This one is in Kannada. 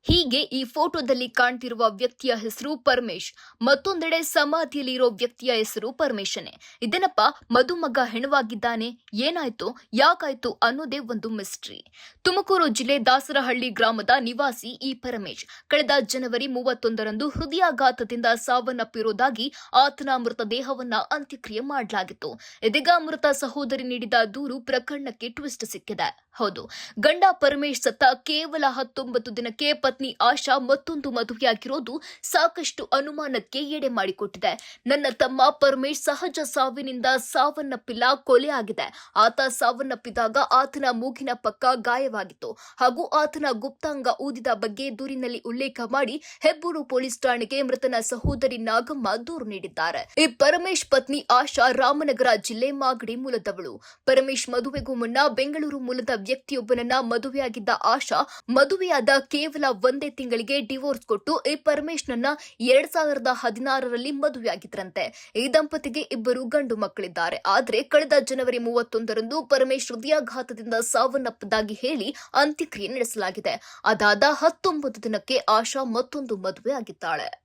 ಹೀಗೆ ಈ ಫೋಟೋದಲ್ಲಿ ಕಾಣ್ತಿರುವ ವ್ಯಕ್ತಿಯ ಹೆಸರು ಪರಮೇಶ್. ಮತ್ತೊಂದೆಡೆ ಸಮಾಧಿಯಲ್ಲಿರೋ ವ್ಯಕ್ತಿಯ ಹೆಸರು ಪರಮೇಶನೇ. ಇದೇನಪ್ಪ ಮದುಮಗ ಹೆಣವಾಗಿದ್ದಾನೆ, ಏನಾಯ್ತು ಯಾಕಾಯ್ತು ಅನ್ನೋದೇ ಒಂದು ಮಿಸ್ಟ್ರಿ. ತುಮಕೂರು ಜಿಲ್ಲೆ ದಾಸರಹಳ್ಳಿ ಗ್ರಾಮದ ನಿವಾಸಿ ಈ ಪರಮೇಶ್ ಕಳೆದ ಜನವರಿ 31ರಂದು ಹೃದಯಾಘಾತದಿಂದ ಸಾವನ್ನಪ್ಪಿರುವುದಾಗಿ ಆತನ ಮೃತದೇಹವನ್ನ ಅಂತ್ಯಕ್ರಿಯೆ ಮಾಡಲಾಗಿತ್ತು. ಇದೀಗ ಮೃತ ಸಹೋದರಿ ನೀಡಿದ ದೂರು ಪ್ರಕರಣಕ್ಕೆ ಟ್ವಿಸ್ಟ್ ಸಿಕ್ಕಿದೆ. ಹೌದು, ಗಂಡ ಪರಮೇಶ್ ಸತ್ತ ಕೇವಲ 19 ದಿನಕ್ಕೆ ಪತ್ನಿ ಆಶಾ ಮತ್ತೊಂದು ಮದುವೆಯಾಗಿರೋದು ಸಾಕಷ್ಟು ಅನುಮಾನಕ್ಕೆ ಎಡೆ ಮಾಡಿಕೊಟ್ಟಿದೆ. ನನ್ನ ತಮ್ಮ ಪರಮೇಶ್ ಸಹಜ ಸಾವಿನಿಂದ ಸಾವನ್ನಪ್ಪಿಲ್ಲ, ಕೊಲೆ ಆಗಿದೆ. ಆತ ಸಾವನ್ನಪ್ಪಿದಾಗ ಆತನ ಮೂಗಿನ ಪಕ್ಕ ಗಾಯವಾಗಿತ್ತು ಹಾಗೂ ಆತನ ಗುಪ್ತಾಂಗ ಊದಿದ ಬಗ್ಗೆ ದೂರಿನಲ್ಲಿ ಉಲ್ಲೇಖ ಮಾಡಿ ಹೆಬ್ಬೂರು ಪೊಲೀಸ್ ಠಾಣೆಗೆ ಮೃತನ ಸಹೋದರಿ ನಾಗಮ್ಮ ದೂರು ನೀಡಿದ್ದಾರೆ. ಈ ಪರಮೇಶ್ ಪತ್ನಿ ಆಶಾ ರಾಮನಗರ ಜಿಲ್ಲೆ ಮಾಗಡಿ ಮೂಲದವಳು. ಪರಮೇಶ್ ಮದುವೆಗೂ ಮುನ್ನ ಬೆಂಗಳೂರು ಮೂಲದ ವ್ಯಕ್ತಿಯೊಬ್ಬನನ್ನ ಮದುವೆಯಾಗಿದ್ದ ಆಶಾ ಮದುವೆಯಾದ ಕೇವಲ ಒಂದೇ ತಿಂಗಳಿಗೆ ಡಿವೋರ್ಸ್ ಕೊಟ್ಟು ಈ ಪರಮೇಶ್ನನ್ನ 2016ರಲ್ಲಿ ಮದುವೆಯಾಗಿದ್ರಂತೆ. ಈ ದಂಪತಿಗೆ 2 ಗಂಡು ಮಕ್ಕಳಿದ್ದಾರೆ. ಆದ್ರೆ ಕಳೆದ ಜನವರಿ 31ರಂದು ಪರಮೇಶ್ ಹೃದಯಾಘಾತದಿಂದ ಸಾವನ್ನಪ್ಪದಾಗಿ ಹೇಳಿ ಅಂತ್ಯಕ್ರಿಯೆ ನಡೆಸಲಾಗಿದೆ. ಅದಾದ 19 ದಿನಕ್ಕೆ ಆಶಾ ಮತ್ತೊಂದು ಮದುವೆ ಆಗಿದ್ದಾಳೆ.